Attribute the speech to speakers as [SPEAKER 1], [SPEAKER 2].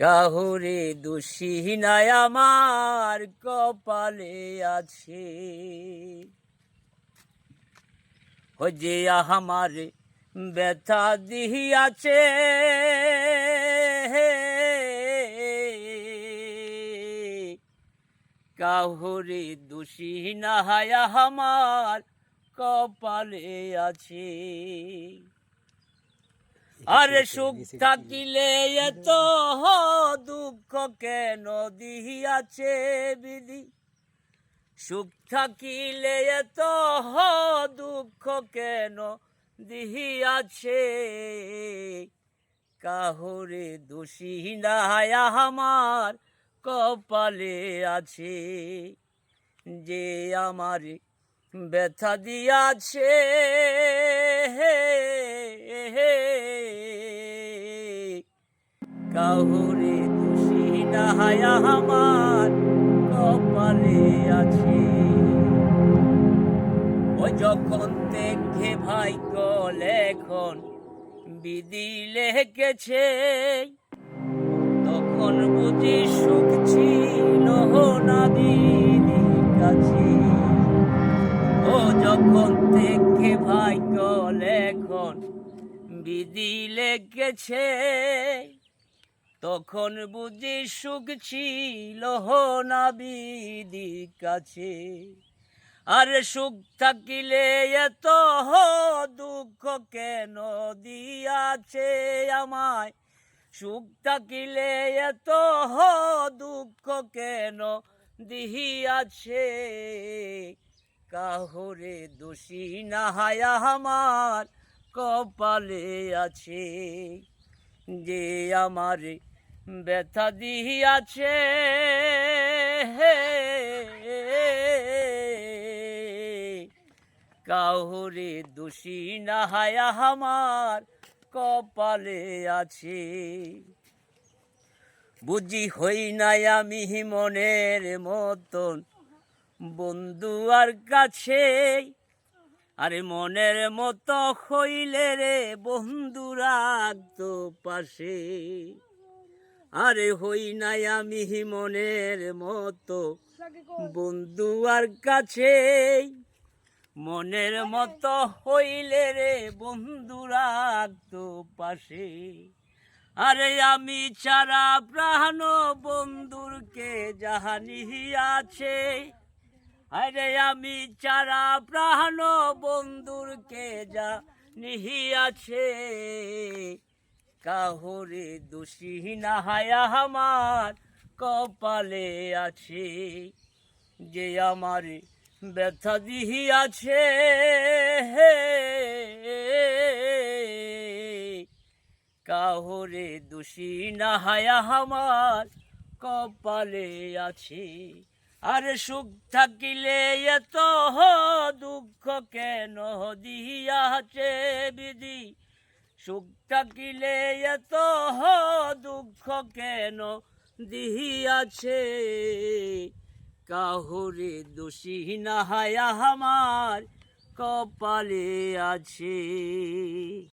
[SPEAKER 1] কাহুরে দোষী নাই আমার কপালে আছে, ও যে আমার ব্যথা দিয়াছে কাহুরে দোষী নাই আমার কপালে আছে। আরে সুখ থাকিলে এত দুঃখ কেন দিয়াছে বিধি, সুখ থাকিলে এত দুঃখ কেন দিয়াছে, কাহুরে দোষী নাই আমার কপালে আছে, যে আমার ব্যথা দিয়াছে কাহুরে দোষী নাই আমার কপালে আছে। ও যখন দেখে ভাগ্য লেখন বিধি লেখেছে, তখন বুঝি সুখ ছিল না বিধির কাছে। ও যখন দেখে ভাগ্য লেখন বিধি লেখেছে, তখন বুঝি সুখ ছিল না বিধির কাছে। আরে সুখ থাকিলে এত দুঃখ কেন দিয়াছে আমায়, সুখ থাকিলে এত দুঃখ কেন দিয়াছে, কাহুরে দোষী নাই আমার কপালে আছে, যে আমার ব্যথা দিয়াছে কাহুরে দোষী নাই আমার কপালে আছে। বুঝি হই নাই আমি মনের মতন বন্ধু আর কাছে, আরে মনের মতো হইলে রে বন্ধু রাখতো পাশে। আরে হই নাই আমি মনের মতো বন্ধু আর কাছে, মনের মতো হইলে রে বন্ধু রাখতো পাশে। আরে আমি ছাড়া প্রাণ বন্ধুরকে জাহানি আছে, আরে আমি ছাড়া প্রাণ বন্ধুরকে জানি আছে, কাহুরে দোষী নাই আমার কপালে আছে, যে আমার ব্যথা দিয়াছে কাহুরে দোষী নাই আমার কপালে আছে। আরে সুখ থাকিলে এত দুঃখ কেন দিয়াছে বিধি, সুখ থাকিলে এত দুঃখ কেন দিয়াছে, কাহুরে দোষী নাই আমার কপালে আছে।